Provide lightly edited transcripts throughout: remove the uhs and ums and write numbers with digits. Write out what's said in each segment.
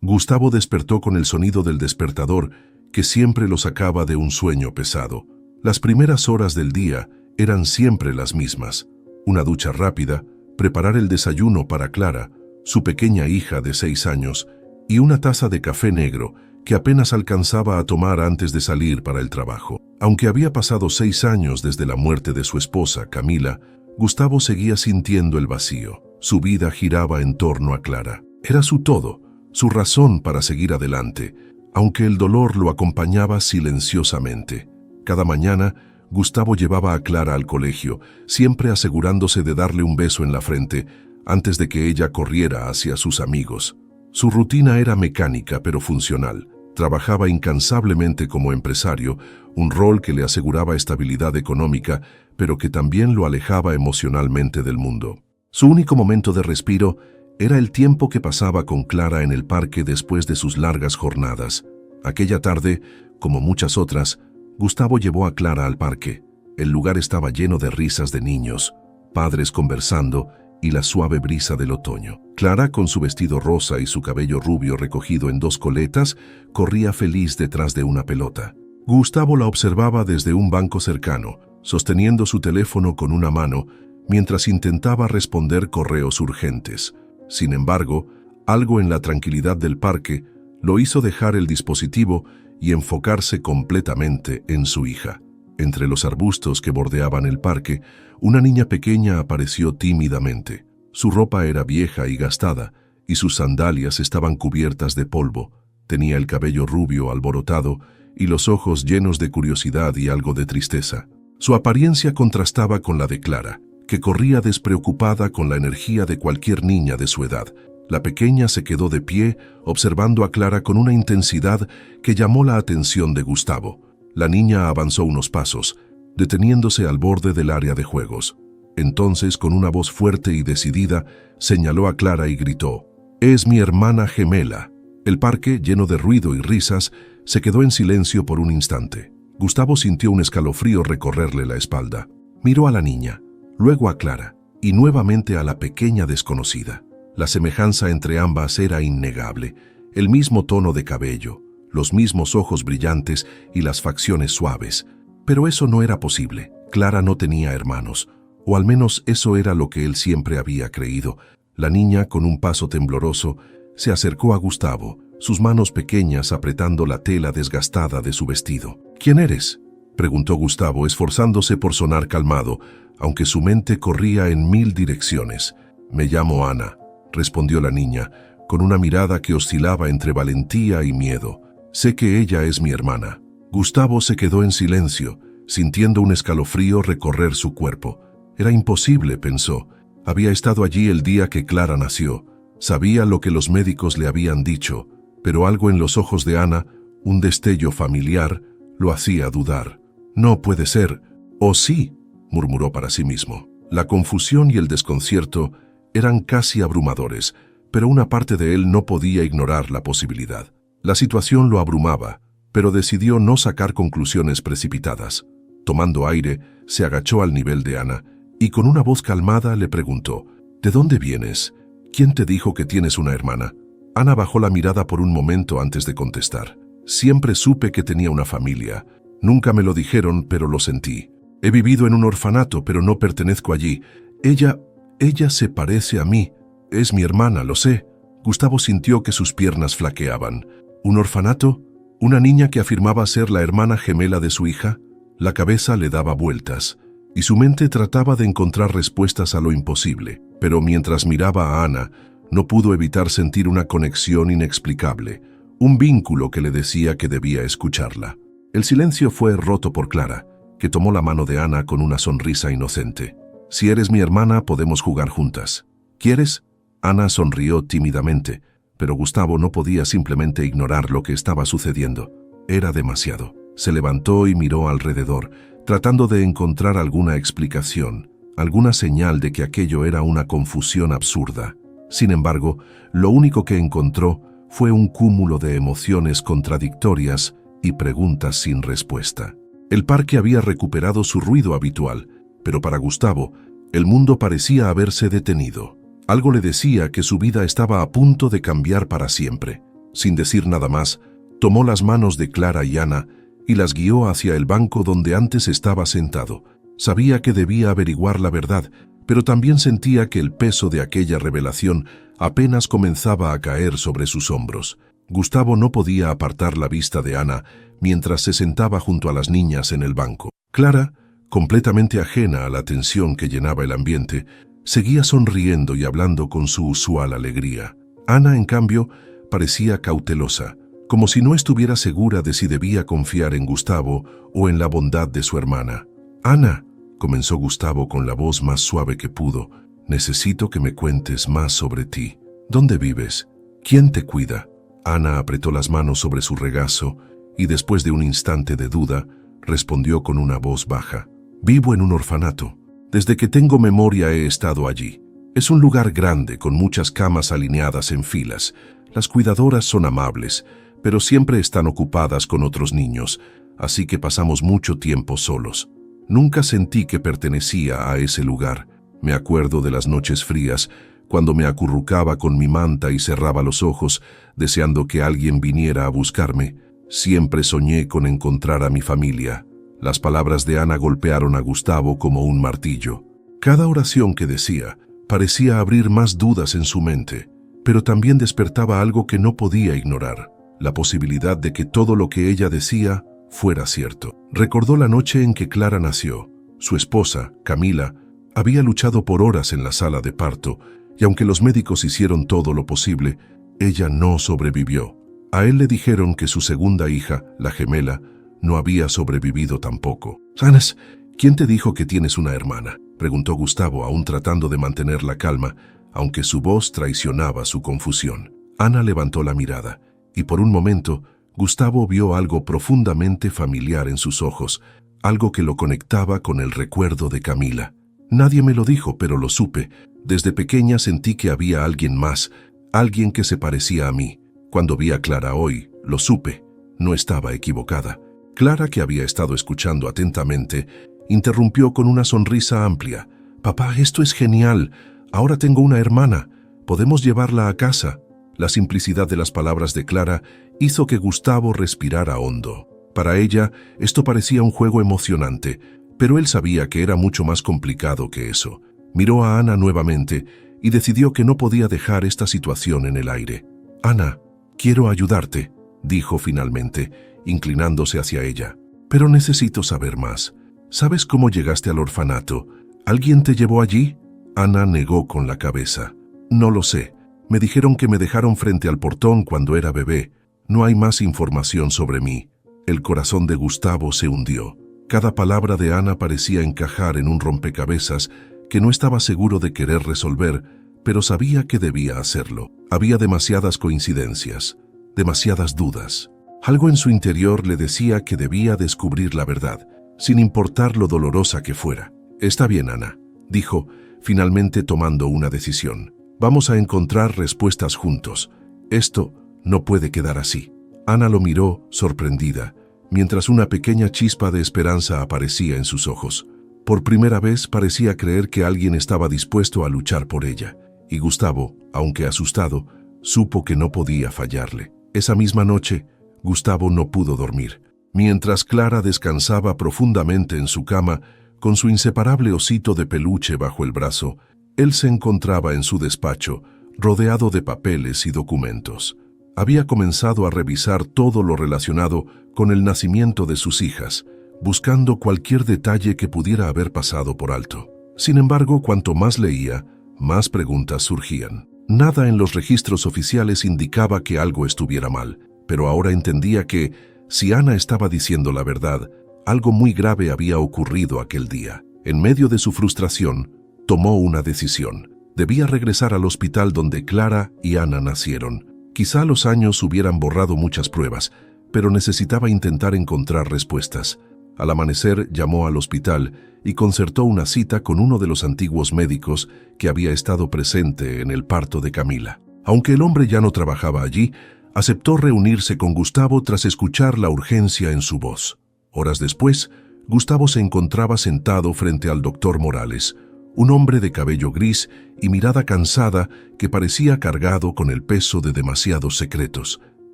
Gustavo despertó con el sonido del despertador que siempre lo sacaba de un sueño pesado. Las primeras horas del día eran siempre las mismas. Una ducha rápida, preparar el desayuno para Clara, su pequeña hija de 6 años, y una taza de café negro que apenas alcanzaba a tomar antes de salir para el trabajo. Aunque había pasado 6 años desde la muerte de su esposa, Camila, Gustavo seguía sintiendo el vacío. Su vida giraba en torno a Clara. Era su todo, su razón para seguir adelante, aunque el dolor lo acompañaba silenciosamente. Cada mañana, Gustavo llevaba a Clara al colegio, siempre asegurándose de darle un beso en la frente antes de que ella corriera hacia sus amigos. Su rutina era mecánica pero funcional. Trabajaba incansablemente como empresario, un rol que le aseguraba estabilidad económica, pero que también lo alejaba emocionalmente del mundo. Su único momento de respiro era el tiempo que pasaba con Clara en el parque después de sus largas jornadas. Aquella tarde, como muchas otras, Gustavo llevó a Clara al parque. El lugar estaba lleno de risas de niños, padres conversando y la suave brisa del otoño. Clara, con su vestido rosa y su cabello rubio recogido en 2 coletas, corría feliz detrás de una pelota. Gustavo la observaba desde un banco cercano, sosteniendo su teléfono con una mano, mientras intentaba responder correos urgentes. Sin embargo, algo en la tranquilidad del parque lo hizo dejar el dispositivo y enfocarse completamente en su hija. Entre los arbustos que bordeaban el parque, una niña pequeña apareció tímidamente. Su ropa era vieja y gastada, y sus sandalias estaban cubiertas de polvo. Tenía el cabello rubio alborotado y los ojos llenos de curiosidad y algo de tristeza. Su apariencia contrastaba con la de Clara, que corría despreocupada con la energía de cualquier niña de su edad. La pequeña se quedó de pie, observando a Clara con una intensidad que llamó la atención de Gustavo. La niña avanzó unos pasos, deteniéndose al borde del área de juegos. Entonces, con una voz fuerte y decidida, señaló a Clara y gritó: «Es mi hermana gemela». El parque, lleno de ruido y risas, se quedó en silencio por un instante. Gustavo sintió un escalofrío recorrerle la espalda. Miró a la niña, luego a Clara, y nuevamente a la pequeña desconocida. La semejanza entre ambas era innegable. El mismo tono de cabello, los mismos ojos brillantes y las facciones suaves. Pero eso no era posible. Clara no tenía hermanos, o al menos eso era lo que él siempre había creído. La niña, con un paso tembloroso, se acercó a Gustavo, sus manos pequeñas apretando la tela desgastada de su vestido. «¿Quién eres?», preguntó Gustavo, esforzándose por sonar calmado, aunque su mente corría en 1000 direcciones. «Me llamo Ana», respondió la niña, con una mirada que oscilaba entre valentía y miedo. «Sé que ella es mi hermana». Gustavo se quedó en silencio, sintiendo un escalofrío recorrer su cuerpo. Era imposible, pensó. Había estado allí el día que Clara nació. Sabía lo que los médicos le habían dicho, pero algo en los ojos de Ana, un destello familiar, lo hacía dudar. «No puede ser». «¿O sí?», murmuró para sí mismo. La confusión y el desconcierto eran casi abrumadores, pero una parte de él no podía ignorar la posibilidad. La situación lo abrumaba, pero decidió no sacar conclusiones precipitadas. Tomando aire, se agachó al nivel de Ana y con una voz calmada le preguntó: «¿De dónde vienes? ¿Quién te dijo que tienes una hermana?». Ana bajó la mirada por un momento antes de contestar. «Siempre supe que tenía una familia. Nunca me lo dijeron, pero lo sentí. He vivido en un orfanato, pero no pertenezco allí. Ella se parece a mí. Es mi hermana, lo sé». Gustavo sintió que sus piernas flaqueaban. ¿Un orfanato? ¿Una niña que afirmaba ser la hermana gemela de su hija? La cabeza le daba vueltas, y su mente trataba de encontrar respuestas a lo imposible. Pero mientras miraba a Ana, no pudo evitar sentir una conexión inexplicable, un vínculo que le decía que debía escucharla. El silencio fue roto por Clara, que tomó la mano de Ana con una sonrisa inocente. «Si eres mi hermana, podemos jugar juntas. ¿Quieres?». Ana sonrió tímidamente, pero Gustavo no podía simplemente ignorar lo que estaba sucediendo. Era demasiado. Se levantó y miró alrededor, tratando de encontrar alguna explicación, alguna señal de que aquello era una confusión absurda. Sin embargo, lo único que encontró fue un cúmulo de emociones contradictorias y preguntas sin respuesta. El parque había recuperado su ruido habitual, pero para Gustavo, el mundo parecía haberse detenido. Algo le decía que su vida estaba a punto de cambiar para siempre. Sin decir nada más, tomó las manos de Clara y Ana y las guió hacia el banco donde antes estaba sentado. Sabía que debía averiguar la verdad, pero también sentía que el peso de aquella revelación apenas comenzaba a caer sobre sus hombros. Gustavo no podía apartar la vista de Ana mientras se sentaba junto a las niñas en el banco. Clara, completamente ajena a la tensión que llenaba el ambiente, seguía sonriendo y hablando con su usual alegría. Ana, en cambio, parecía cautelosa, como si no estuviera segura de si debía confiar en Gustavo o en la bondad de su hermana. «Ana», comenzó Gustavo con la voz más suave que pudo, «necesito que me cuentes más sobre ti. ¿Dónde vives? ¿Quién te cuida?» Ana apretó las manos sobre su regazo y después de un instante de duda, respondió con una voz baja. «Vivo en un orfanato. Desde que tengo memoria he estado allí. Es un lugar grande con muchas camas alineadas en filas. Las cuidadoras son amables, pero siempre están ocupadas con otros niños, así que pasamos mucho tiempo solos. Nunca sentí que pertenecía a ese lugar. Me acuerdo de las noches frías, cuando me acurrucaba con mi manta y cerraba los ojos, deseando que alguien viniera a buscarme. Siempre soñé con encontrar a mi familia». Las palabras de Ana golpearon a Gustavo como un martillo. Cada oración que decía parecía abrir más dudas en su mente, pero también despertaba algo que no podía ignorar, la posibilidad de que todo lo que ella decía fuera cierto. Recordó la noche en que Clara nació. Su esposa, Camila, había luchado por horas en la sala de parto, y aunque los médicos hicieron todo lo posible, ella no sobrevivió. A él le dijeron que su segunda hija, la gemela, no había sobrevivido tampoco. «Anas, ¿quién te dijo que tienes una hermana?», preguntó Gustavo, aún tratando de mantener la calma, aunque su voz traicionaba su confusión. Ana levantó la mirada, y por un momento, Gustavo vio algo profundamente familiar en sus ojos, algo que lo conectaba con el recuerdo de Camila. «Nadie me lo dijo, pero lo supe. Desde pequeña sentí que había alguien más, alguien que se parecía a mí. Cuando vi a Clara hoy, lo supe. No estaba equivocada». Clara, que había estado escuchando atentamente, interrumpió con una sonrisa amplia. «Papá, esto es genial. Ahora tengo una hermana. ¿Podemos llevarla a casa?» La simplicidad de las palabras de Clara hizo que Gustavo respirara hondo. Para ella, esto parecía un juego emocionante, pero él sabía que era mucho más complicado que eso. Miró a Ana nuevamente y decidió que no podía dejar esta situación en el aire. «Ana, quiero ayudarte», dijo finalmente, inclinándose hacia ella. «Pero necesito saber más. ¿Sabes cómo llegaste al orfanato? ¿Alguien te llevó allí?» Ana negó con la cabeza. «No lo sé. Me dijeron que me dejaron frente al portón cuando era bebé. No hay más información sobre mí». El corazón de Gustavo se hundió. Cada palabra de Ana parecía encajar en un rompecabezas que no estaba seguro de querer resolver, pero sabía que debía hacerlo. Había demasiadas coincidencias, demasiadas dudas. Algo en su interior le decía que debía descubrir la verdad, sin importar lo dolorosa que fuera. «Está bien, Ana», dijo, finalmente tomando una decisión. «Vamos a encontrar respuestas juntos. Esto no puede quedar así». Ana lo miró, sorprendida, mientras una pequeña chispa de esperanza aparecía en sus ojos. Por primera vez parecía creer que alguien estaba dispuesto a luchar por ella, y Gustavo, aunque asustado, supo que no podía fallarle. Esa misma noche, Gustavo no pudo dormir. Mientras Clara descansaba profundamente en su cama, con su inseparable osito de peluche bajo el brazo, él se encontraba en su despacho, rodeado de papeles y documentos. Había comenzado a revisar todo lo relacionado con el nacimiento de sus hijas, buscando cualquier detalle que pudiera haber pasado por alto. Sin embargo, cuanto más leía, más preguntas surgían. Nada en los registros oficiales indicaba que algo estuviera mal, pero ahora entendía que, si Ana estaba diciendo la verdad, algo muy grave había ocurrido aquel día. En medio de su frustración, tomó una decisión. Debía regresar al hospital donde Clara y Ana nacieron. Quizá los años hubieran borrado muchas pruebas, pero necesitaba intentar encontrar respuestas. Al amanecer, llamó al hospital y concertó una cita con uno de los antiguos médicos que había estado presente en el parto de Camila. Aunque el hombre ya no trabajaba allí, aceptó reunirse con Gustavo tras escuchar la urgencia en su voz. Horas después, Gustavo se encontraba sentado frente al doctor Morales, un hombre de cabello gris y mirada cansada que parecía cargado con el peso de demasiados secretos.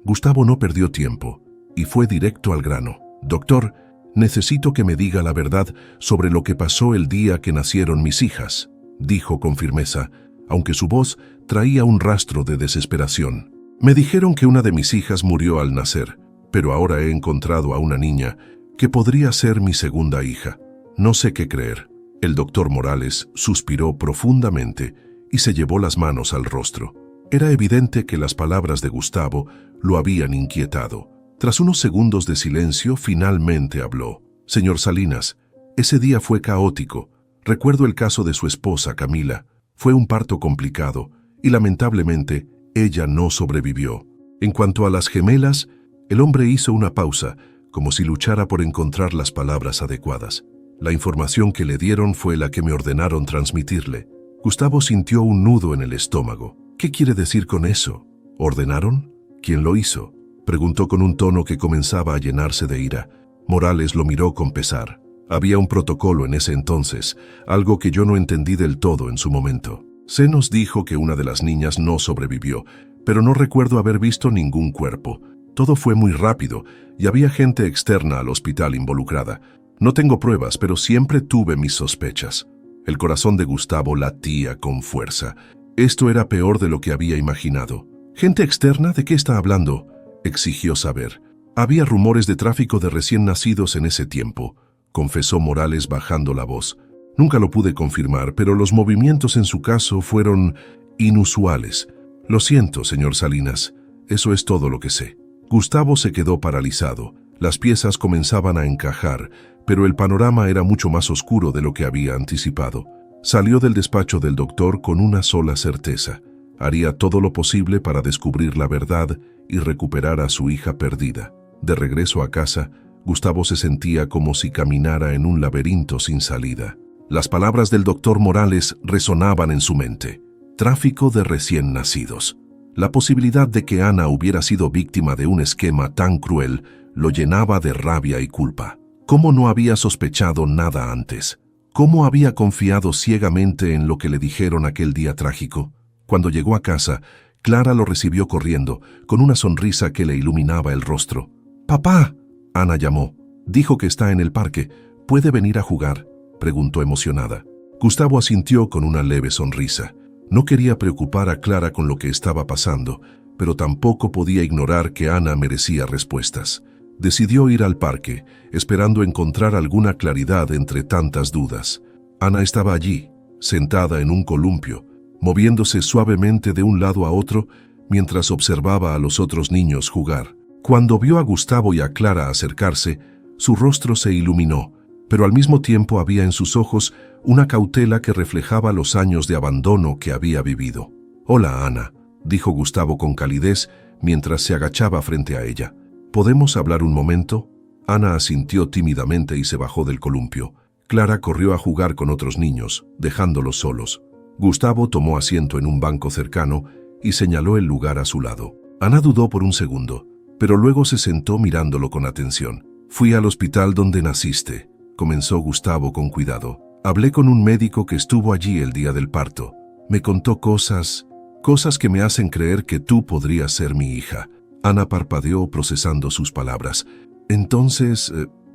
Gustavo no perdió tiempo y fue directo al grano. «Doctor, necesito que me diga la verdad sobre lo que pasó el día que nacieron mis hijas», dijo con firmeza, aunque su voz traía un rastro de desesperación. «Me dijeron que una de mis hijas murió al nacer, pero ahora he encontrado a una niña que podría ser mi segunda hija. No sé qué creer». El doctor Morales suspiró profundamente y se llevó las manos al rostro. Era evidente que las palabras de Gustavo lo habían inquietado. Tras unos segundos de silencio, finalmente habló. «Señor Salinas, ese día fue caótico. Recuerdo el caso de su esposa, Camila. Fue un parto complicado y lamentablemente ella no sobrevivió. En cuanto a las gemelas, el hombre hizo una pausa, como si luchara por encontrar las palabras adecuadas. La información que le dieron fue la que me ordenaron transmitirle». Gustavo sintió un nudo en el estómago. «¿Qué quiere decir con eso? ¿Ordenaron? ¿Quién lo hizo?», preguntó con un tono que comenzaba a llenarse de ira. Morales lo miró con pesar. Había un protocolo en ese entonces, algo que yo no entendí del todo en su momento. Se nos dijo que una de las niñas no sobrevivió, pero no recuerdo haber visto ningún cuerpo. Todo fue muy rápido y había gente externa al hospital involucrada. No tengo pruebas, pero siempre tuve mis sospechas». El corazón de Gustavo latía con fuerza. Esto era peor de lo que había imaginado. «¿Gente externa? ¿De qué está hablando?», exigió saber. «Había rumores de tráfico de recién nacidos en ese tiempo», confesó Morales bajando la voz. «Nunca lo pude confirmar, pero los movimientos en su caso fueron inusuales. Lo siento, señor Salinas, eso es todo lo que sé». Gustavo se quedó paralizado. Las piezas comenzaban a encajar, pero el panorama era mucho más oscuro de lo que había anticipado. Salió del despacho del doctor con una sola certeza: haría todo lo posible para descubrir la verdad y recuperar a su hija perdida. De regreso a casa, Gustavo se sentía como si caminara en un laberinto sin salida. Las palabras del doctor Morales resonaban en su mente. Tráfico de recién nacidos. La posibilidad de que Ana hubiera sido víctima de un esquema tan cruel lo llenaba de rabia y culpa. ¿Cómo no había sospechado nada antes? ¿Cómo había confiado ciegamente en lo que le dijeron aquel día trágico? Cuando llegó a casa, Clara lo recibió corriendo, con una sonrisa que le iluminaba el rostro. «¡Papá!», Ana llamó. «Dijo que está en el parque. ¿Puede venir a jugar?», preguntó emocionada. Gustavo asintió con una leve sonrisa. No quería preocupar a Clara con lo que estaba pasando, pero tampoco podía ignorar que Ana merecía respuestas. Decidió ir al parque, esperando encontrar alguna claridad entre tantas dudas. Ana estaba allí, sentada en un columpio, moviéndose suavemente de un lado a otro mientras observaba a los otros niños jugar. Cuando vio a Gustavo y a Clara acercarse, su rostro se iluminó, pero al mismo tiempo había en sus ojos una cautela que reflejaba los años de abandono que había vivido. «Hola, Ana», dijo Gustavo con calidez mientras se agachaba frente a ella. «¿Podemos hablar un momento?». Ana asintió tímidamente y se bajó del columpio. Clara corrió a jugar con otros niños, dejándolos solos. Gustavo tomó asiento en un banco cercano y señaló el lugar a su lado. Ana dudó por un segundo, pero luego se sentó mirándolo con atención. «Fui al hospital donde naciste», comenzó Gustavo con cuidado. «Hablé con un médico que estuvo allí el día del parto. Me contó cosas que me hacen creer que tú podrías ser mi hija». Ana parpadeó procesando sus palabras. «Entonces,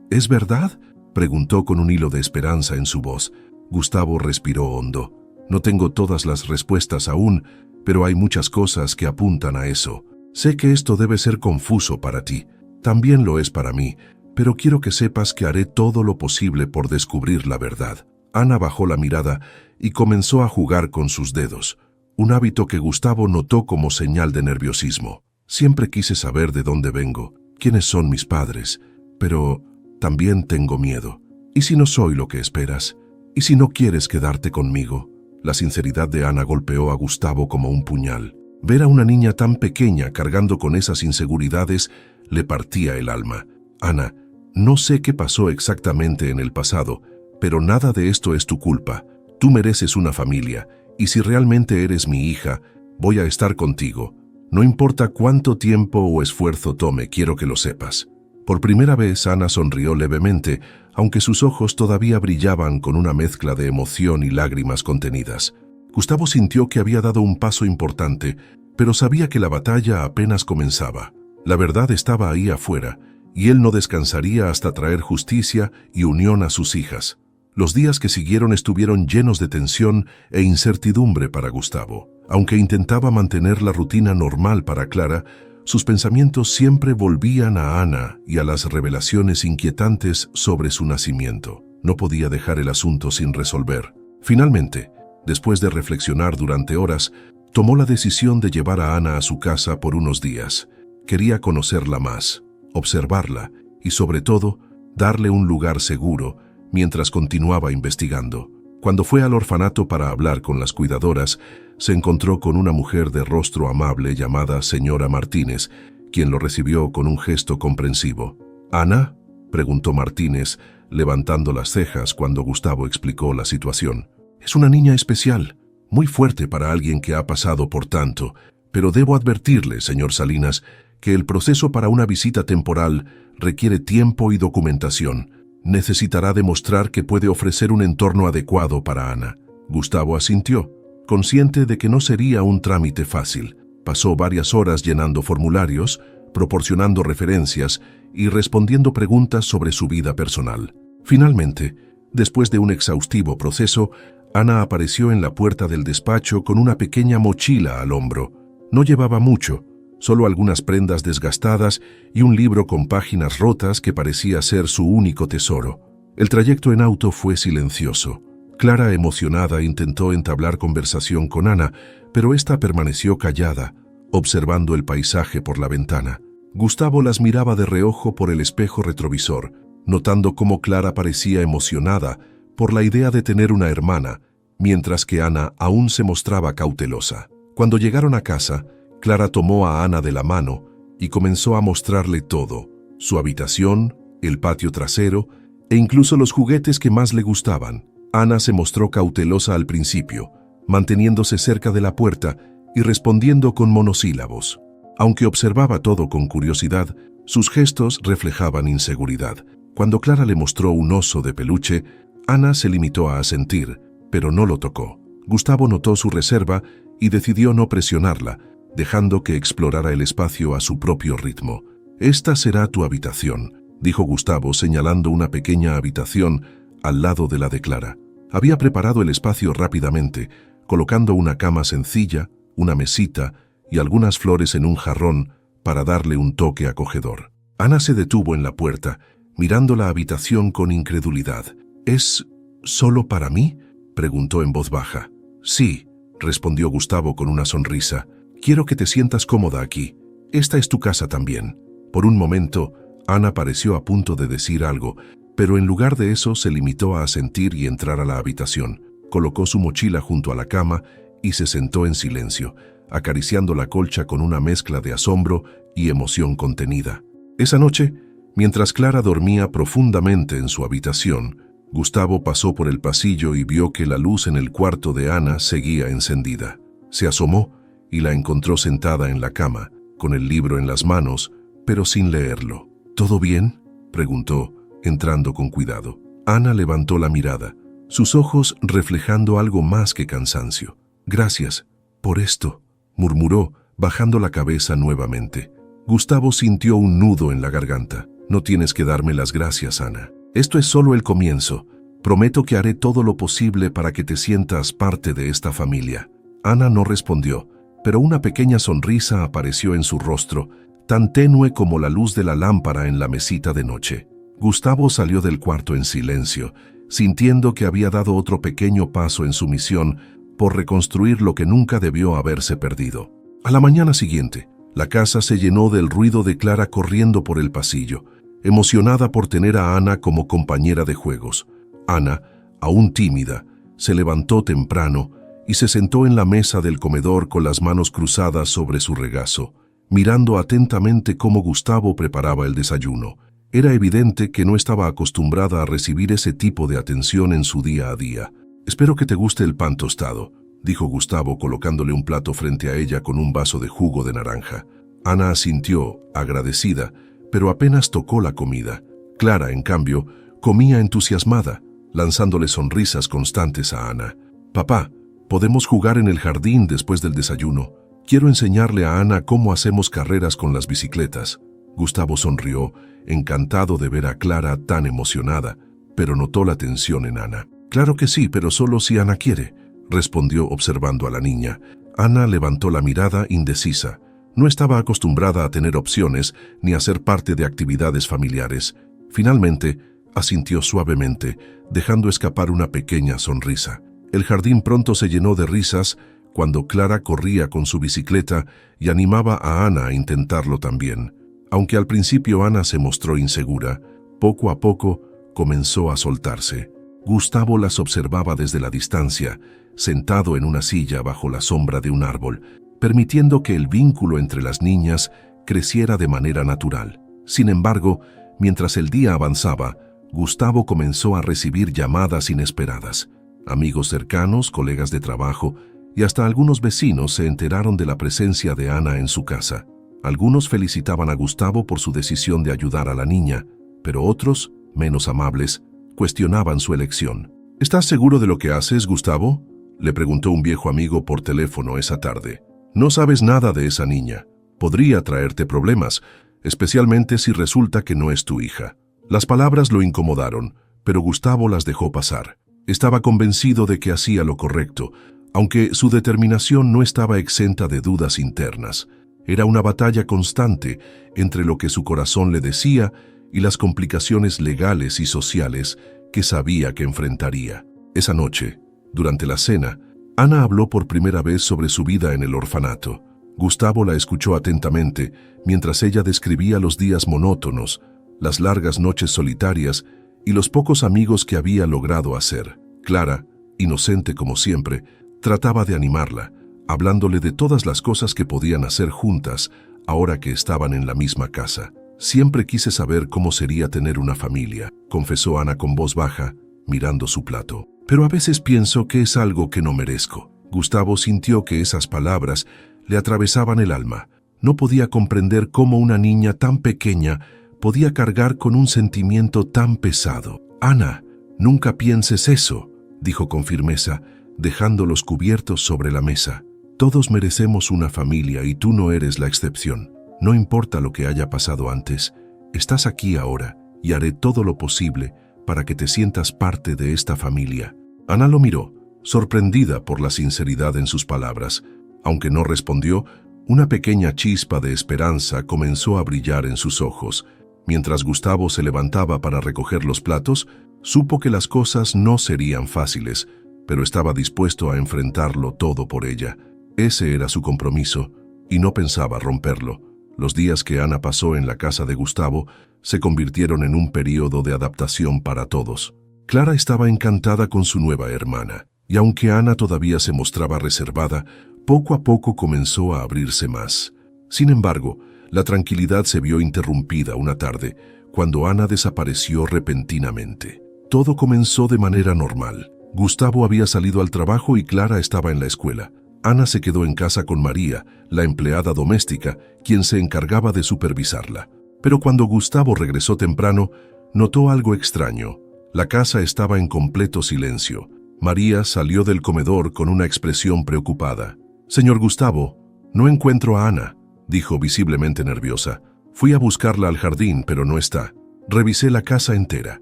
¿es verdad?», preguntó con un hilo de esperanza en su voz. Gustavo respiró hondo. «No tengo todas las respuestas aún, pero hay muchas cosas que apuntan a eso. Sé que esto debe ser confuso para ti. También lo es para mí, pero quiero que sepas que haré todo lo posible por descubrir la verdad». Ana bajó la mirada y comenzó a jugar con sus dedos, un hábito que Gustavo notó como señal de nerviosismo. «Siempre quise saber de dónde vengo, quiénes son mis padres, pero también tengo miedo. ¿Y si no soy lo que esperas? ¿Y si no quieres quedarte conmigo?». La sinceridad de Ana golpeó a Gustavo como un puñal. Ver a una niña tan pequeña cargando con esas inseguridades le partía el alma. «Ana, no sé qué pasó exactamente en el pasado, pero nada de esto es tu culpa. Tú mereces una familia, y si realmente eres mi hija, voy a estar contigo. No importa cuánto tiempo o esfuerzo tome, quiero que lo sepas». Por primera vez, Ana sonrió levemente, aunque sus ojos todavía brillaban con una mezcla de emoción y lágrimas contenidas. Gustavo sintió que había dado un paso importante, pero sabía que la batalla apenas comenzaba. La verdad estaba ahí afuera, y él no descansaría hasta traer justicia y unión a sus hijas. Los días que siguieron estuvieron llenos de tensión e incertidumbre para Gustavo. Aunque intentaba mantener la rutina normal para Clara, sus pensamientos siempre volvían a Ana y a las revelaciones inquietantes sobre su nacimiento. No podía dejar el asunto sin resolver. Finalmente, después de reflexionar durante horas, tomó la decisión de llevar a Ana a su casa por unos días. Quería conocerla más, observarla y, sobre todo, darle un lugar seguro mientras continuaba investigando. Cuando fue al orfanato para hablar con las cuidadoras, se encontró con una mujer de rostro amable llamada señora Martínez, quien lo recibió con un gesto comprensivo. «¿Ana?», preguntó Martínez, levantando las cejas cuando Gustavo explicó la situación. «Es una niña especial, muy fuerte para alguien que ha pasado por tanto, pero debo advertirle, señor Salinas, que el proceso para una visita temporal requiere tiempo y documentación. Necesitará demostrar que puede ofrecer un entorno adecuado para Ana». Gustavo asintió, consciente de que no sería un trámite fácil. Pasó varias horas llenando formularios, proporcionando referencias y respondiendo preguntas sobre su vida personal. Finalmente, después de un exhaustivo proceso, Ana apareció en la puerta del despacho con una pequeña mochila al hombro. No llevaba mucho, solo algunas prendas desgastadas y un libro con páginas rotas que parecía ser su único tesoro. El trayecto en auto fue silencioso. Clara, emocionada, intentó entablar conversación con Ana, pero ésta permaneció callada, observando el paisaje por la ventana. Gustavo las miraba de reojo por el espejo retrovisor, notando cómo Clara parecía emocionada por la idea de tener una hermana, mientras que Ana aún se mostraba cautelosa. Cuando llegaron a casa, Clara tomó a Ana de la mano y comenzó a mostrarle todo: su habitación, el patio trasero e incluso los juguetes que más le gustaban. Ana se mostró cautelosa al principio, manteniéndose cerca de la puerta y respondiendo con monosílabos. Aunque observaba todo con curiosidad, sus gestos reflejaban inseguridad. Cuando Clara le mostró un oso de peluche, Ana se limitó a asentir, pero no lo tocó. Gustavo notó su reserva y decidió no presionarla, dejando que explorara el espacio a su propio ritmo. «Esta será tu habitación», dijo Gustavo, señalando una pequeña habitación al lado de la de Clara. Había preparado el espacio rápidamente, colocando una cama sencilla, una mesita y algunas flores en un jarrón para darle un toque acogedor. Ana se detuvo en la puerta, mirando la habitación con incredulidad. «¿Es solo para mí?», preguntó en voz baja. «Sí», respondió Gustavo con una sonrisa. «Quiero que te sientas cómoda aquí. Esta es tu casa también». Por un momento, Ana pareció a punto de decir algo, pero en lugar de eso se limitó a asentir y entrar a la habitación. Colocó su mochila junto a la cama y se sentó en silencio, acariciando la colcha con una mezcla de asombro y emoción contenida. Esa noche, mientras Clara dormía profundamente en su habitación, Gustavo pasó por el pasillo y vio que la luz en el cuarto de Ana seguía encendida. Se asomó y la encontró sentada en la cama, con el libro en las manos, pero sin leerlo. «¿Todo bien?», preguntó, entrando con cuidado. Ana levantó la mirada, sus ojos reflejando algo más que cansancio. «Gracias por esto», murmuró, bajando la cabeza nuevamente. Gustavo sintió un nudo en la garganta. «No tienes que darme las gracias, Ana. Esto es solo el comienzo. Prometo que haré todo lo posible para que te sientas parte de esta familia». Ana no respondió, pero una pequeña sonrisa apareció en su rostro, tan tenue como la luz de la lámpara en la mesita de noche. Gustavo salió del cuarto en silencio, sintiendo que había dado otro pequeño paso en su misión por reconstruir lo que nunca debió haberse perdido. A la mañana siguiente, la casa se llenó del ruido de Clara corriendo por el pasillo, emocionada por tener a Ana como compañera de juegos. Ana, aún tímida, se levantó temprano y se sentó en la mesa del comedor con las manos cruzadas sobre su regazo, mirando atentamente cómo Gustavo preparaba el desayuno. Era evidente que no estaba acostumbrada a recibir ese tipo de atención en su día a día. «Espero que te guste el pan tostado», dijo Gustavo colocándole un plato frente a ella con un vaso de jugo de naranja. Ana asintió, agradecida, pero apenas tocó la comida. Clara, en cambio, comía entusiasmada, lanzándole sonrisas constantes a Ana. «Papá, ¿podemos jugar en el jardín después del desayuno? Quiero enseñarle a Ana cómo hacemos carreras con las bicicletas. Gustavo sonrió, encantado de ver a Clara tan emocionada, pero notó la tensión en Ana. Claro que sí, pero solo si Ana quiere, respondió observando a la niña. Ana levantó la mirada indecisa. No estaba acostumbrada a tener opciones ni a ser parte de actividades familiares. Finalmente, asintió suavemente, dejando escapar una pequeña sonrisa. El jardín pronto se llenó de risas cuando Clara corría con su bicicleta y animaba a Ana a intentarlo también. Aunque al principio Ana se mostró insegura, poco a poco comenzó a soltarse. Gustavo las observaba desde la distancia, sentado en una silla bajo la sombra de un árbol, permitiendo que el vínculo entre las niñas creciera de manera natural. Sin embargo, mientras el día avanzaba, Gustavo comenzó a recibir llamadas inesperadas. Amigos cercanos, colegas de trabajo y hasta algunos vecinos se enteraron de la presencia de Ana en su casa. Algunos felicitaban a Gustavo por su decisión de ayudar a la niña, pero otros, menos amables, cuestionaban su elección. ¿Estás seguro de lo que haces, Gustavo?, le preguntó un viejo amigo por teléfono esa tarde. No sabes nada de esa niña. Podría traerte problemas, especialmente si resulta que no es tu hija. Las palabras lo incomodaron, pero Gustavo las dejó pasar. Estaba convencido de que hacía lo correcto, aunque su determinación no estaba exenta de dudas internas. Era una batalla constante entre lo que su corazón le decía y las complicaciones legales y sociales que sabía que enfrentaría. Esa noche, durante la cena, Ana habló por primera vez sobre su vida en el orfanato. Gustavo la escuchó atentamente mientras ella describía los días monótonos, las largas noches solitarias y los pocos amigos que había logrado hacer. Clara, inocente como siempre, trataba de animarla, hablándole de todas las cosas que podían hacer juntas ahora que estaban en la misma casa. Siempre quise saber cómo sería tener una familia, confesó Ana con voz baja, mirando su plato. Pero a veces pienso que es algo que no merezco. Gustavo sintió que esas palabras le atravesaban el alma. No podía comprender cómo una niña tan pequeña podía cargar con un sentimiento tan pesado. Ana, nunca pienses eso, dijo con firmeza, dejando los cubiertos sobre la mesa. Todos merecemos una familia y tú no eres la excepción. No importa lo que haya pasado antes, estás aquí ahora y haré todo lo posible para que te sientas parte de esta familia. Ana lo miró, sorprendida por la sinceridad en sus palabras. Aunque no respondió, una pequeña chispa de esperanza comenzó a brillar en sus ojos. Mientras Gustavo se levantaba para recoger los platos, supo que las cosas no serían fáciles, pero estaba dispuesto a enfrentarlo todo por ella. Ese era su compromiso, y no pensaba romperlo. Los días que Ana pasó en la casa de Gustavo se convirtieron en un período de adaptación para todos. Clara estaba encantada con su nueva hermana, y aunque Ana todavía se mostraba reservada, poco a poco comenzó a abrirse más. Sin embargo, la tranquilidad se vio interrumpida una tarde, cuando Ana desapareció repentinamente. Todo comenzó de manera normal. Gustavo había salido al trabajo y Clara estaba en la escuela. Ana se quedó en casa con María, la empleada doméstica, quien se encargaba de supervisarla. Pero cuando Gustavo regresó temprano, notó algo extraño. La casa estaba en completo silencio. María salió del comedor con una expresión preocupada. «Señor Gustavo, no encuentro a Ana», dijo visiblemente nerviosa. «Fui a buscarla al jardín, pero no está. Revisé la casa entera».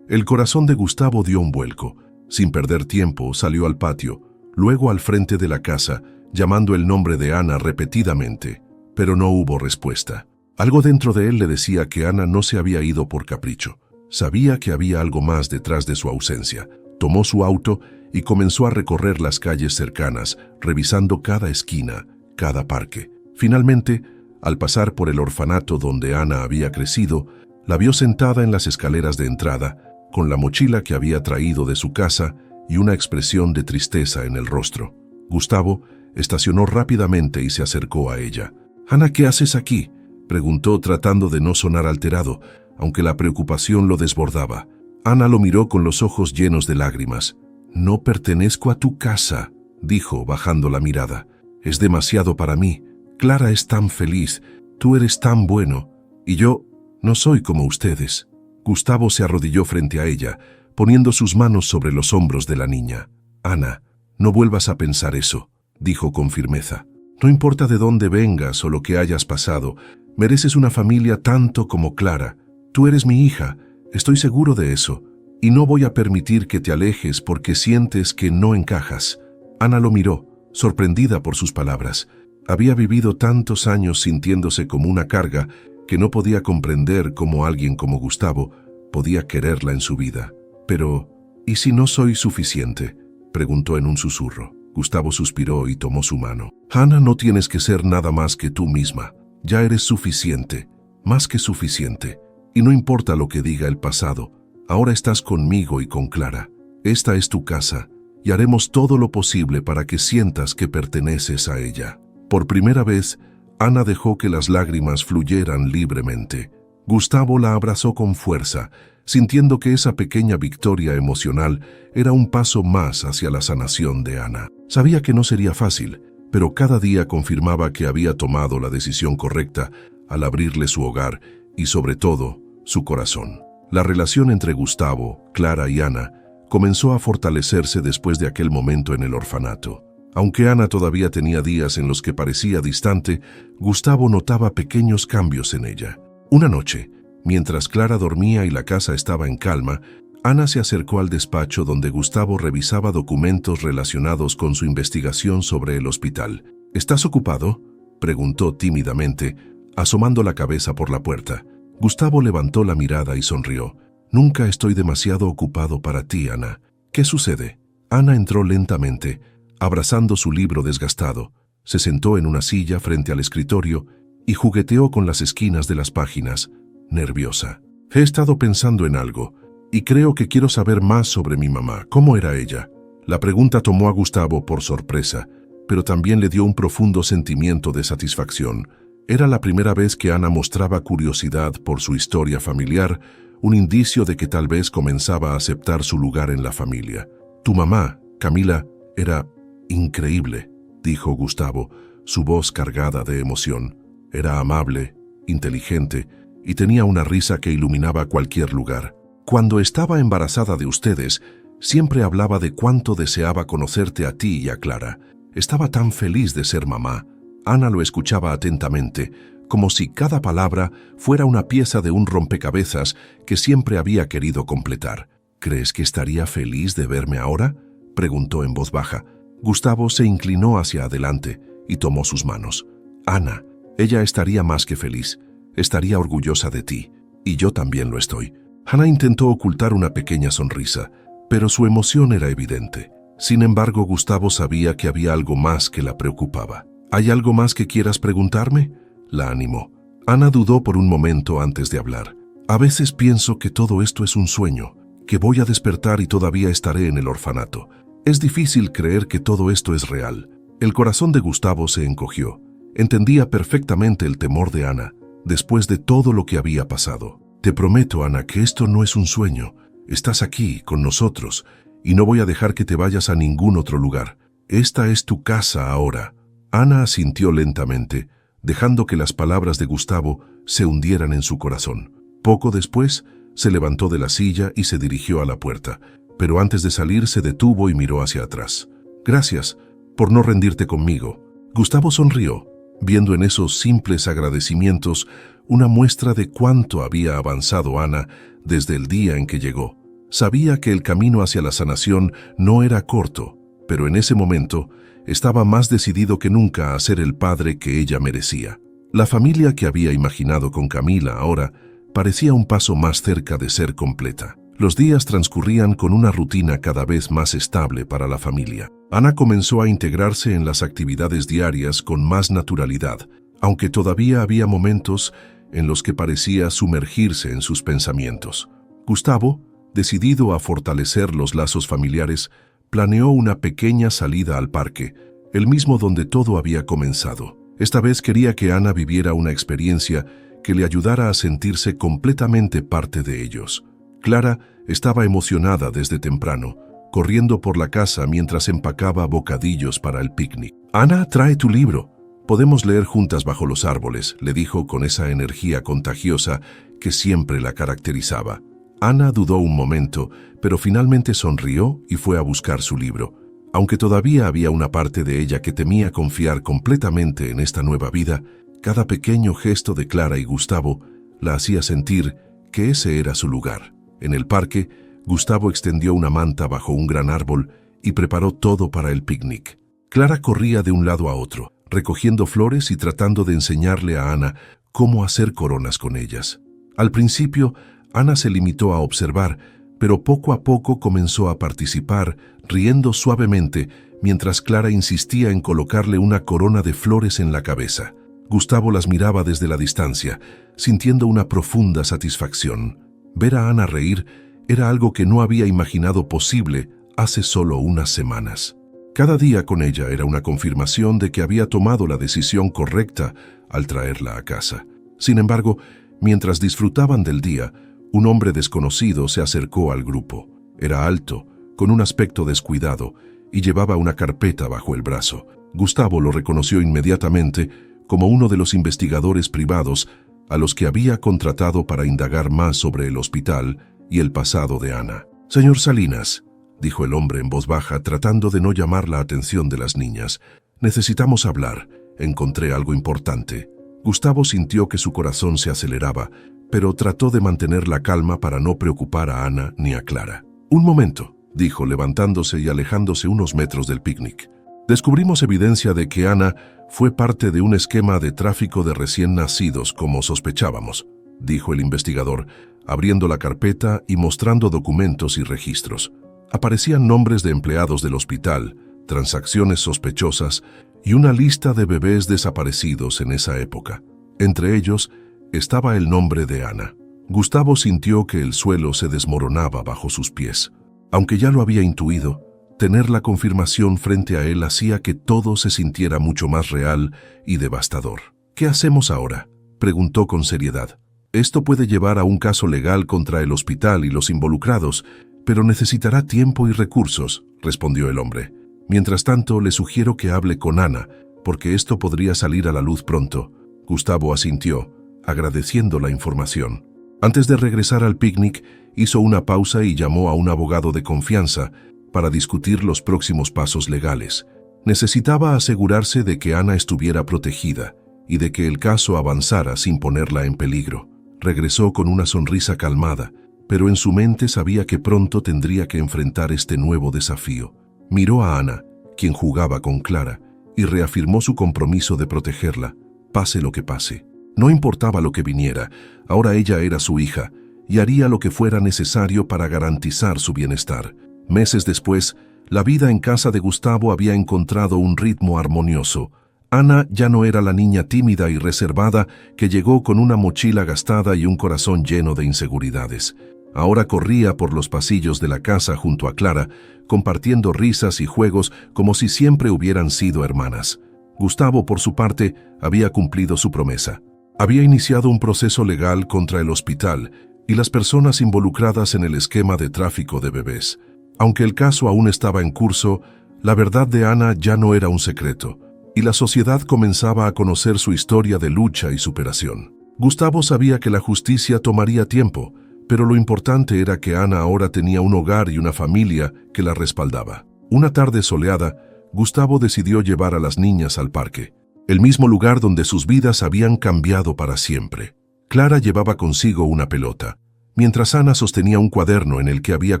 El corazón de Gustavo dio un vuelco. Sin perder tiempo, salió al patio, luego al frente de la casa, llamando el nombre de Ana repetidamente, pero no hubo respuesta. Algo dentro de él le decía que Ana no se había ido por capricho. Sabía que había algo más detrás de su ausencia. Tomó su auto y comenzó a recorrer las calles cercanas, revisando cada esquina, cada parque. Finalmente, al pasar por el orfanato donde Ana había crecido, la vio sentada en las escaleras de entrada, con la mochila que había traído de su casa y una expresión de tristeza en el rostro. Gustavo estacionó rápidamente y se acercó a ella. «Ana, ¿qué haces aquí?», preguntó tratando de no sonar alterado, aunque la preocupación lo desbordaba. Ana lo miró con los ojos llenos de lágrimas. «No pertenezco a tu casa», dijo bajando la mirada. «Es demasiado para mí. Clara es tan feliz, tú eres tan bueno, y yo no soy como ustedes». Gustavo se arrodilló frente a ella, poniendo sus manos sobre los hombros de la niña. «Ana, no vuelvas a pensar eso», dijo con firmeza. No importa de dónde vengas o lo que hayas pasado, mereces una familia tanto como Clara. Tú eres mi hija, estoy seguro de eso, y no voy a permitir que te alejes porque sientes que no encajas. Ana lo miró, sorprendida por sus palabras. Había vivido tantos años sintiéndose como una carga que no podía comprender cómo alguien como Gustavo podía quererla en su vida. Pero, ¿y si no soy suficiente?, preguntó en un susurro. Gustavo suspiró y tomó su mano. Ana, no tienes que ser nada más que tú misma. Ya eres suficiente, más que suficiente. Y no importa lo que diga el pasado, ahora estás conmigo y con Clara. Esta es tu casa, y haremos todo lo posible para que sientas que perteneces a ella. Por primera vez, Ana dejó que las lágrimas fluyeran libremente. Gustavo la abrazó con fuerza, sintiendo que esa pequeña victoria emocional era un paso más hacia la sanación de Ana. Sabía que no sería fácil, pero cada día confirmaba que había tomado la decisión correcta al abrirle su hogar y, sobre todo, su corazón. La relación entre Gustavo, Clara y Ana comenzó a fortalecerse después de aquel momento en el orfanato. Aunque Ana todavía tenía días en los que parecía distante, Gustavo notaba pequeños cambios en ella. Una noche, mientras Clara dormía y la casa estaba en calma, Ana se acercó al despacho donde Gustavo revisaba documentos relacionados con su investigación sobre el hospital. ¿Estás ocupado?, preguntó tímidamente, asomando la cabeza por la puerta. Gustavo levantó la mirada y sonrió. Nunca estoy demasiado ocupado para ti, Ana. ¿Qué sucede? Ana entró lentamente, abrazando su libro desgastado. Se sentó en una silla frente al escritorio y jugueteó con las esquinas de las páginas, nerviosa. He estado pensando en algo, y creo que quiero saber más sobre mi mamá. ¿Cómo era ella? La pregunta tomó a Gustavo por sorpresa, pero también le dio un profundo sentimiento de satisfacción. Era la primera vez que Ana mostraba curiosidad por su historia familiar, un indicio de que tal vez comenzaba a aceptar su lugar en la familia. Tu mamá, Camila, era increíble, dijo Gustavo, su voz cargada de emoción. Era amable, inteligente y tenía una risa que iluminaba cualquier lugar. Cuando estaba embarazada de ustedes, siempre hablaba de cuánto deseaba conocerte a ti y a Clara. Estaba tan feliz de ser mamá. Ana lo escuchaba atentamente, como si cada palabra fuera una pieza de un rompecabezas que siempre había querido completar. ¿Crees que estaría feliz de verme ahora?, preguntó en voz baja. Gustavo se inclinó hacia adelante y tomó sus manos. Ana, ella estaría más que feliz. Estaría orgullosa de ti, y yo también lo estoy. Ana intentó ocultar una pequeña sonrisa, pero su emoción era evidente. Sin embargo, Gustavo sabía que había algo más que la preocupaba. ¿Hay algo más que quieras preguntarme?, la animó. Ana dudó por un momento antes de hablar. A veces pienso que todo esto es un sueño, que voy a despertar y todavía estaré en el orfanato. Es difícil creer que todo esto es real. El corazón de Gustavo se encogió. Entendía perfectamente el temor de Ana, después de todo lo que había pasado. Te prometo, Ana, que esto no es un sueño. Estás aquí, con nosotros, y no voy a dejar que te vayas a ningún otro lugar. Esta es tu casa ahora. Ana asintió lentamente, dejando que las palabras de Gustavo se hundieran en su corazón. Poco después, se levantó de la silla y se dirigió a la puerta, pero antes de salir se detuvo y miró hacia atrás. Gracias por no rendirte conmigo. Gustavo sonrió, viendo en esos simples agradecimientos una muestra de cuánto había avanzado Ana desde el día en que llegó. Sabía que el camino hacia la sanación no era corto, pero en ese momento estaba más decidido que nunca a ser el padre que ella merecía. La familia que había imaginado con Camila ahora parecía un paso más cerca de ser completa. Los días transcurrían con una rutina cada vez más estable para la familia. Ana comenzó a integrarse en las actividades diarias con más naturalidad, aunque todavía había momentos en los que parecía sumergirse en sus pensamientos. Gustavo, decidido a fortalecer los lazos familiares, planeó una pequeña salida al parque, el mismo donde todo había comenzado. Esta vez quería que Ana viviera una experiencia que le ayudara a sentirse completamente parte de ellos. Clara estaba emocionada desde temprano, corriendo por la casa mientras empacaba bocadillos para el picnic. Ana, trae tu libro. Podemos leer juntas bajo los árboles, le dijo con esa energía contagiosa que siempre la caracterizaba. Ana dudó un momento, pero finalmente sonrió y fue a buscar su libro. Aunque todavía había una parte de ella que temía confiar completamente en esta nueva vida, cada pequeño gesto de Clara y Gustavo la hacía sentir que ese era su lugar. En el parque, Gustavo extendió una manta bajo un gran árbol y preparó todo para el picnic. Clara corría de un lado a otro, recogiendo flores y tratando de enseñarle a Ana cómo hacer coronas con ellas. Al principio, Ana se limitó a observar, pero poco a poco comenzó a participar, riendo suavemente, mientras Clara insistía en colocarle una corona de flores en la cabeza. Gustavo las miraba desde la distancia, sintiendo una profunda satisfacción. Ver a Ana reír era algo que no había imaginado posible hace solo unas semanas. Cada día con ella era una confirmación de que había tomado la decisión correcta al traerla a casa. Sin embargo, mientras disfrutaban del día, un hombre desconocido se acercó al grupo. Era alto, con un aspecto descuidado, y llevaba una carpeta bajo el brazo. Gustavo lo reconoció inmediatamente como uno de los investigadores privados a los que había contratado para indagar más sobre el hospital y el pasado de Ana. «Señor Salinas», dijo el hombre en voz baja, tratando de no llamar la atención de las niñas, «necesitamos hablar. Encontré algo importante». Gustavo sintió que su corazón se aceleraba, pero trató de mantener la calma para no preocupar a Ana ni a Clara. «Un momento», dijo, levantándose y alejándose unos metros del picnic. «Descubrimos evidencia de que Ana fue parte de un esquema de tráfico de recién nacidos, como sospechábamos», dijo el investigador, abriendo la carpeta y mostrando documentos y registros. Aparecían nombres de empleados del hospital, transacciones sospechosas y una lista de bebés desaparecidos en esa época. Entre ellos estaba el nombre de Ana. Gustavo sintió que el suelo se desmoronaba bajo sus pies. Aunque ya lo había intuido, tener la confirmación frente a él hacía que todo se sintiera mucho más real y devastador. «¿Qué hacemos ahora?», preguntó con seriedad. «Esto puede llevar a un caso legal contra el hospital y los involucrados, pero necesitará tiempo y recursos», respondió el hombre. «Mientras tanto, le sugiero que hable con Ana, porque esto podría salir a la luz pronto». Gustavo asintió, agradeciendo la información. Antes de regresar al picnic, hizo una pausa y llamó a un abogado de confianza para discutir los próximos pasos legales. Necesitaba asegurarse de que Ana estuviera protegida y de que el caso avanzara sin ponerla en peligro. Regresó con una sonrisa calmada, pero en su mente sabía que pronto tendría que enfrentar este nuevo desafío. Miró a Ana, quien jugaba con Clara, y reafirmó su compromiso de protegerla, pase lo que pase. No importaba lo que viniera, ahora ella era su hija, y haría lo que fuera necesario para garantizar su bienestar. Meses después, la vida en casa de Gustavo había encontrado un ritmo armonioso. Ana ya no era la niña tímida y reservada que llegó con una mochila gastada y un corazón lleno de inseguridades. Ahora corría por los pasillos de la casa junto a Clara, compartiendo risas y juegos como si siempre hubieran sido hermanas. Gustavo, por su parte, había cumplido su promesa. Había iniciado un proceso legal contra el hospital y las personas involucradas en el esquema de tráfico de bebés. Aunque el caso aún estaba en curso, la verdad de Ana ya no era un secreto, y la sociedad comenzaba a conocer su historia de lucha y superación. Gustavo sabía que la justicia tomaría tiempo, pero lo importante era que Ana ahora tenía un hogar y una familia que la respaldaba. Una tarde soleada, Gustavo decidió llevar a las niñas al parque, el mismo lugar donde sus vidas habían cambiado para siempre. Clara llevaba consigo una pelota, mientras Ana sostenía un cuaderno en el que había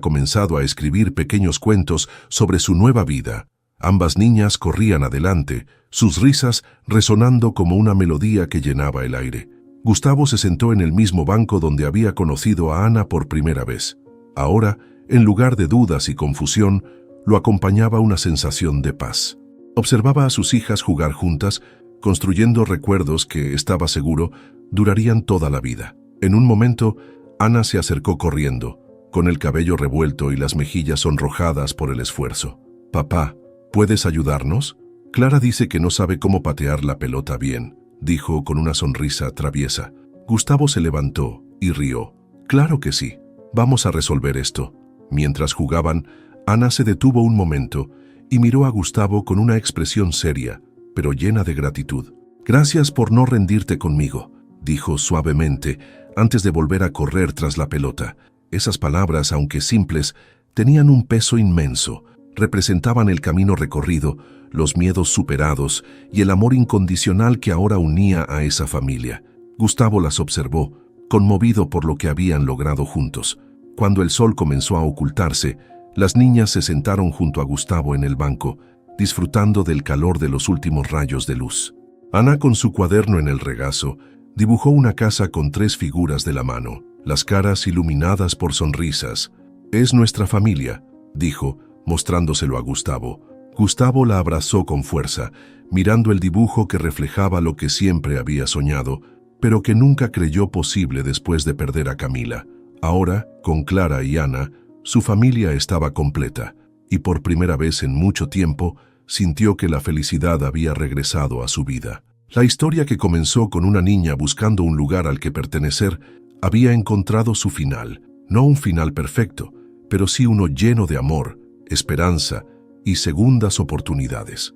comenzado a escribir pequeños cuentos sobre su nueva vida. Ambas niñas corrían adelante, sus risas resonando como una melodía que llenaba el aire. Gustavo se sentó en el mismo banco donde había conocido a Ana por primera vez. Ahora, en lugar de dudas y confusión, lo acompañaba una sensación de paz. Observaba a sus hijas jugar juntas, construyendo recuerdos que, estaba seguro, durarían toda la vida. En un momento, Ana se acercó corriendo, con el cabello revuelto y las mejillas sonrojadas por el esfuerzo. «Papá, ¿puedes ayudarnos? Clara dice que no sabe cómo patear la pelota bien», dijo con una sonrisa traviesa. Gustavo se levantó y rió. «Claro que sí. Vamos a resolver esto». Mientras jugaban, Ana se detuvo un momento y miró a Gustavo con una expresión seria, pero llena de gratitud. «Gracias por no rendirte conmigo», dijo suavemente, antes de volver a correr tras la pelota. Esas palabras, aunque simples, tenían un peso inmenso. Representaban el camino recorrido, los miedos superados y el amor incondicional que ahora unía a esa familia. Gustavo las observó, conmovido por lo que habían logrado juntos. Cuando el sol comenzó a ocultarse, las niñas se sentaron junto a Gustavo en el banco, disfrutando del calor de los últimos rayos de luz. Ana, con su cuaderno en el regazo, dibujó una casa con 3 figuras de la mano, las caras iluminadas por sonrisas. «Es nuestra familia», dijo, mostrándoselo a Gustavo. Gustavo la abrazó con fuerza, mirando el dibujo que reflejaba lo que siempre había soñado, pero que nunca creyó posible después de perder a Camila. Ahora, con Clara y Ana, su familia estaba completa, y por primera vez en mucho tiempo sintió que la felicidad había regresado a su vida. La historia, que comenzó con una niña buscando un lugar al que pertenecer, había encontrado su final. No un final perfecto, pero sí uno lleno de amor, esperanza y segundas oportunidades.